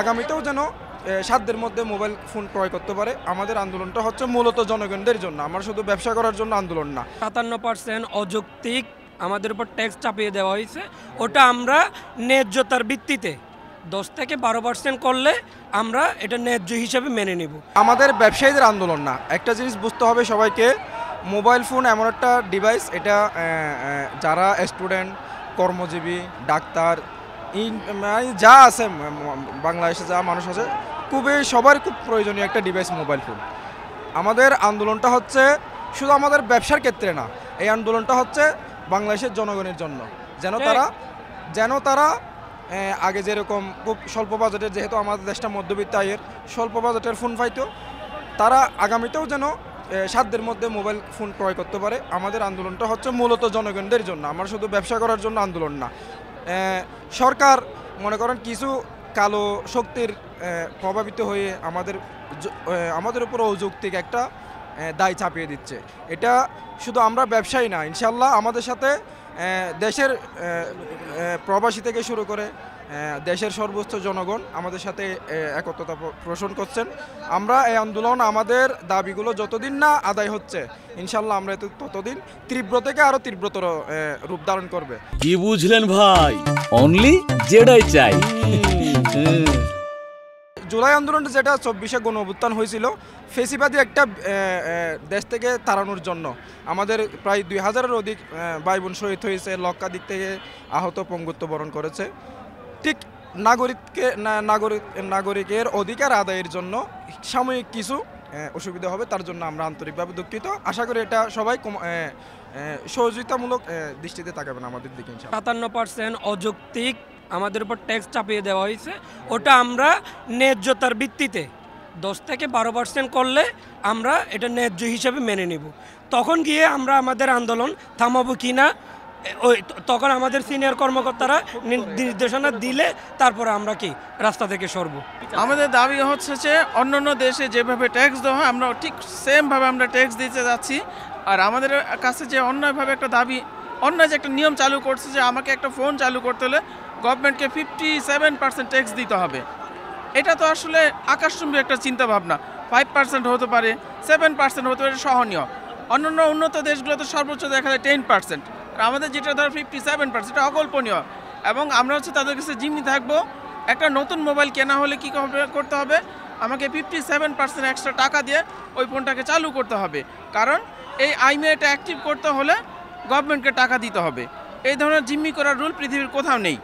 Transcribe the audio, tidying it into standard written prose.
আগামীতেও যেন সাধ্যের মধ্যে মোবাইল ফোন ক্রয় করতে পারে। আমাদের আন্দোলনটা হচ্ছে মূলত জনগণদের জন্য, আমরা শুধু ব্যবসা করার জন্য আন্দোলন না। ৫৭% অযৌক্তিক আমাদের উপর ট্যাক্স চাপিয়ে দেওয়া হয়েছে, ওটা আমরা ন্যায্যতার ভিত্তিতে 10 থেকে 12% করলে আমরা এটা ন্যায্য হিসাবে মেনে নেব। আমাদের ব্যবসায়ীদের আন্দোলন না। একটা জিনিস বুঝতে হবে সবাইকে, মোবাইল ফোন এমন একটা ডিভাইস, এটা যারা স্টুডেন্ট, কর্মজীবী, ডাক্তার, যা আছে বাংলাদেশে যা মানুষ আছে, সবার খুব প্রয়োজনীয় একটা ডিভাইস মোবাইল ফোন। আমাদের আন্দোলনটা হচ্ছে শুধু আমাদের ব্যবসার ক্ষেত্রে না, এই আন্দোলনটা হচ্ছে বাংলাদেশের জনগণের জন্য, যেন তারা আগে যেরকম খুব স্বল্প বাজেটের, যেহেতু আমাদের দেশটা মধ্যবিত্ত আয়ের, স্বল্প বাজেটের ফোন পাইতো, তারা আগামীতেও যেন সাধ্যের মধ্যে মোবাইল ফোন ক্রয় করতে পারে। আমাদের আন্দোলনটা হচ্ছে মূলত জনগণদের জন্য, আমরা শুধু ব্যবসা করার জন্য আন্দোলন না। সরকার মনে করেন কিছু কালো শক্তির প্রভাবিত হয়ে আমাদের উপর অযৌক্তিক একটা দায় চাপিয়ে দিচ্ছে। এটা শুধু আমরা ব্যবসায়ী না, ইনশাল্লাহ আমাদের সাথে দেশের প্রবাসী থেকে শুরু করে দেশের সর্বোচ্চ জনগণ আমাদের সাথে একত্রতা পোষণ করছেন। আমরা এই আন্দোলন, আমাদের দাবিগুলো যতদিন না আদায় হচ্ছে, ইনশাল্লাহ আমরা ততদিন তীব্র থেকে আরো তীব্রতর রূপ ধারণ করবে। কি বুঝলেন ভাই? অনলি যেটাই চাই। জুলাই আন্দোলনটা যেটা 24শে গণ অভ্যুত্থান হয়েছিল, ফেসিবাদী একটা দেশ থেকে তাড়ানোর জন্য আমাদের প্রায় 2000-এর অধিক ভাই বোন শহীদ হয়েছে, লক্ষাধিক থেকে আহত, পঙ্গুত্ব বরণ করেছে। ঠিক নাগরিকের অধিকার আদায়ের জন্য সাময়িক কিছু অসুবিধা হবে, তার জন্য আমরা আন্তরিকভাবে দুঃখিত। আশা করি এটা সবাই সহযোগিতামূলক দৃষ্টিতে তাকাবেন আমাদের দিকে। ৫৭% অযৌক্তিক আমাদের উপর ট্যাক্স চাপিয়ে দেওয়া হয়েছে, ওটা আমরা ন্যায্যতার ভিত্তিতে 10 থেকে 12% করলে আমরা এটা ন্যায্য হিসাবে মেনে নেব। তখন গিয়ে আমরা আমাদের আন্দোলন থামাবো কি না, তখন আমাদের সিনিয়র কর্মকর্তারা নির্দেশনা দিলে তারপরে আমরা কি রাস্তা থেকে সরব। আমাদের দাবি হচ্ছে যে অন্যান্য দেশে যেভাবে ট্যাক্স দেওয়া হয় আমরা ঠিক সেমভাবে আমরা ট্যাক্স দিতে যাচ্ছি। আর আমাদের কাছে যে অন্যায়ভাবে একটা দাবি, অন্যায় যে একটা নিয়ম চালু করছে যে আমাকে একটা ফোন চালু করতে হলে গভর্নমেন্টকে 57% ট্যাক্স দিতে হবে, এটা তো আসলে আকাশচুম্বী একটা চিন্তাভাবনা। 5% হতে পারে, 7% হতে পারে, সহনীয়। অন্যান্য উন্নত দেশগুলোতে সর্বোচ্চ দেখা যায় 10%, আর আমাদের যেটা ধর 57%, এটা অকল্পনীয়। এবং আমরা হচ্ছে তাদের কাছে জিম্মি থাকবো, একটা নতুন মোবাইল কেনা হলে কী করতে হবে, আমাকে 57% এক্সট্রা টাকা দিয়ে ওই ফোনটাকে চালু করতে হবে, কারণ এই আইমেটা অ্যাক্টিভ করতে হলে গভর্নমেন্টকে টাকা দিতে হবে। এই ধরনের জিম্মি করার রুল পৃথিবীর কোথাও নেই।